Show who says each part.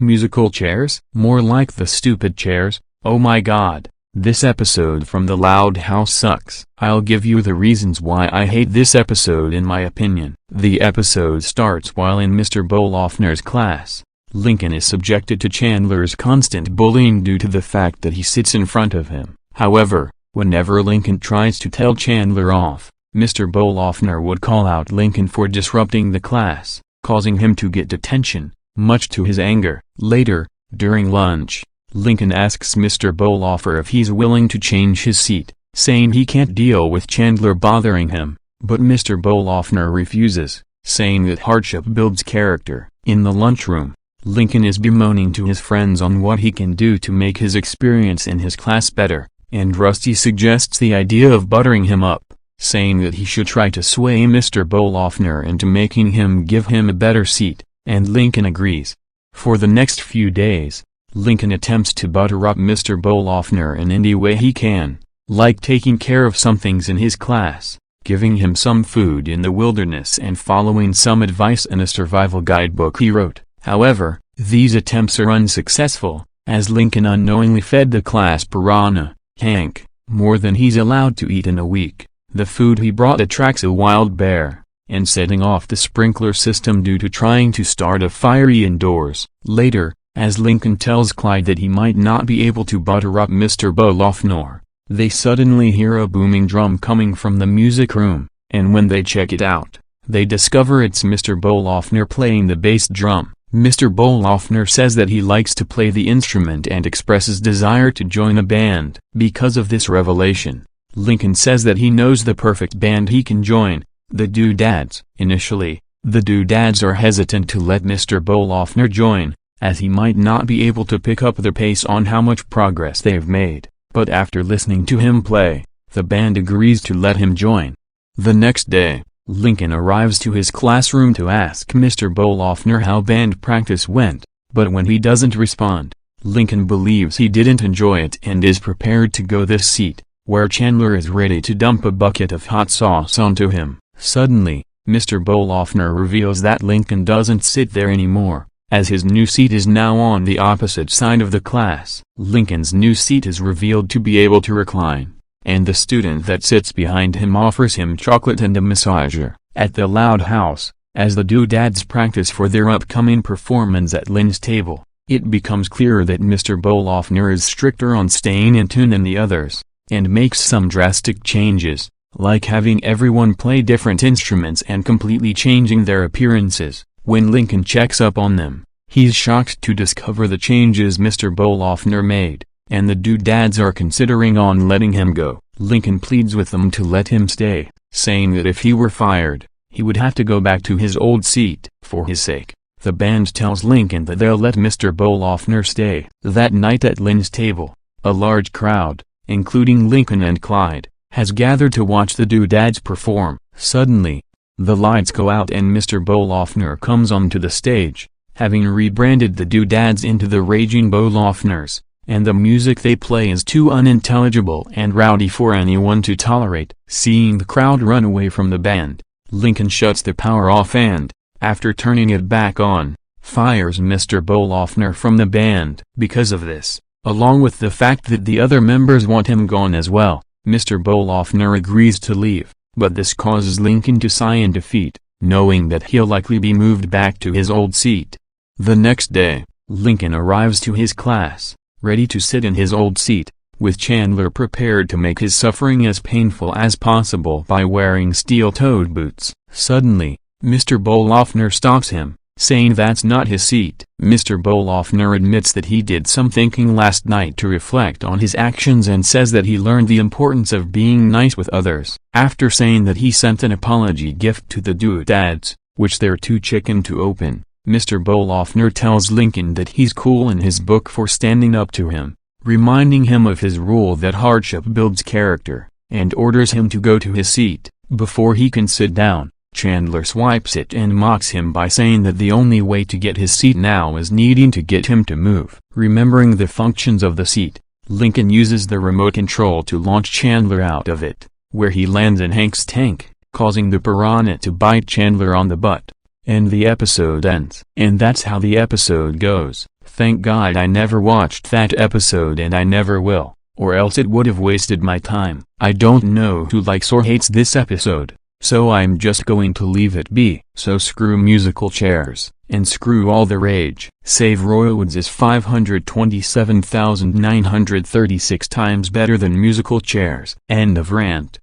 Speaker 1: Musical chairs? More like the stupid chairs. Oh my god. This episode from the Loud House sucks. I'll give you the reasons why I hate this episode in my opinion. The episode starts while in Mr. Bolofner's class. Lincoln is subjected to Chandler's constant bullying due to the fact that he sits in front of him. However, whenever Lincoln tries to tell Chandler off, Mr. Bolofner would call out Lincoln for disrupting the class, causing him to get detention, much to his anger. Later, during lunch, Lincoln asks Mr. Bolofner if he's willing to change his seat, saying he can't deal with Chandler bothering him, but Mr. Bolofner refuses, saying that hardship builds character. In the lunchroom, Lincoln is bemoaning to his friends on what he can do to make his experience in his class better, and Rusty suggests the idea of buttering him up, saying that he should try to sway Mr. Bolofner into making him give him a better seat, and Lincoln agrees. For the next few days, Lincoln attempts to butter up Mr. Bolofner in any way he can, like taking care of some things in his class, giving him some food in the wilderness and following some advice in a survival guidebook he wrote. However, these attempts are unsuccessful, as Lincoln unknowingly fed the class piranha, Hank, more than he's allowed to eat in a week. The food he brought attracts a wild bear, and setting off the sprinkler system due to trying to start a fire indoors. Later, as Lincoln tells Clyde that he might not be able to butter up Mr. Bolofner, they suddenly hear a booming drum coming from the music room, and when they check it out, they discover it's Mr. Bolofner playing the bass drum. Mr. Bolofner says that he likes to play the instrument and expresses desire to join a band. Because of this revelation, Lincoln says that he knows the perfect band he can join, the Doodads. Initially, the Doodads are hesitant to let Mr. Bolofner join, as he might not be able to pick up the pace on how much progress they've made, but after listening to him play, the band agrees to let him join. The next day, Lincoln arrives to his classroom to ask Mr. Bolofner how band practice went, but when he doesn't respond, Lincoln believes he didn't enjoy it and is prepared to go this seat, where Chandler is ready to dump a bucket of hot sauce onto him. Suddenly, Mr. Bolofner reveals that Lincoln doesn't sit there anymore, as his new seat is now on the opposite side of the class. Lincoln's new seat is revealed to be able to recline, and the student that sits behind him offers him chocolate and a massager. At the Loud House, as the Doodads practice for their upcoming performance at Lynn's table, it becomes clearer that Mr. Bolofner is stricter on staying in tune than the others, and makes some drastic changes, like having everyone play different instruments and completely changing their appearances. When Lincoln checks up on them, he's shocked to discover the changes Mr. Bolofner made, and the Doodads are considering on letting him go. Lincoln pleads with them to let him stay, saying that if he were fired, he would have to go back to his old seat. For his sake, the band tells Lincoln that they'll let Mr. Bolofner stay. That night at Lynn's table, a large crowd, including Lincoln and Clyde, has gathered to watch the Doodads perform. Suddenly, the lights go out and Mr. Bolofner comes onto the stage, having rebranded the Doodads into the Raging Bolofners, and the music they play is too unintelligible and rowdy for anyone to tolerate. Seeing the crowd run away from the band, Lincoln shuts the power off and, after turning it back on, fires Mr. Bolofner from the band. Because of this, along with the fact that the other members want him gone as well, Mr. Bolofner agrees to leave, but this causes Lincoln to sigh in defeat, knowing that he'll likely be moved back to his old seat. The next day, Lincoln arrives to his class, ready to sit in his old seat, with Chandler prepared to make his suffering as painful as possible by wearing steel-toed boots. Suddenly, Mr. Bolofner stops him, saying that's not his seat. Mr. Bolofner admits that he did some thinking last night to reflect on his actions and says that he learned the importance of being nice with others. After saying that he sent an apology gift to the Doodads, which they're too chicken to open, Mr. Bolofner tells Lincoln that he's cool in his book for standing up to him, reminding him of his rule that hardship builds character, and orders him to go to his seat. Before he can sit down, Chandler swipes it and mocks him by saying that the only way to get his seat now is needing to get him to move. Remembering the functions of the seat, Lincoln uses the remote control to launch Chandler out of it, where he lands in Hank's tank, causing the piranha to bite Chandler on the butt. And the episode ends. And that's how the episode goes. Thank God I never watched that episode and I never will, or else it would have wasted my time. I don't know who likes or hates this episode, so I'm just going to leave it be. So screw musical chairs, and screw all the rage. Save Royalwoods is 527,936 times better than musical chairs. End of rant.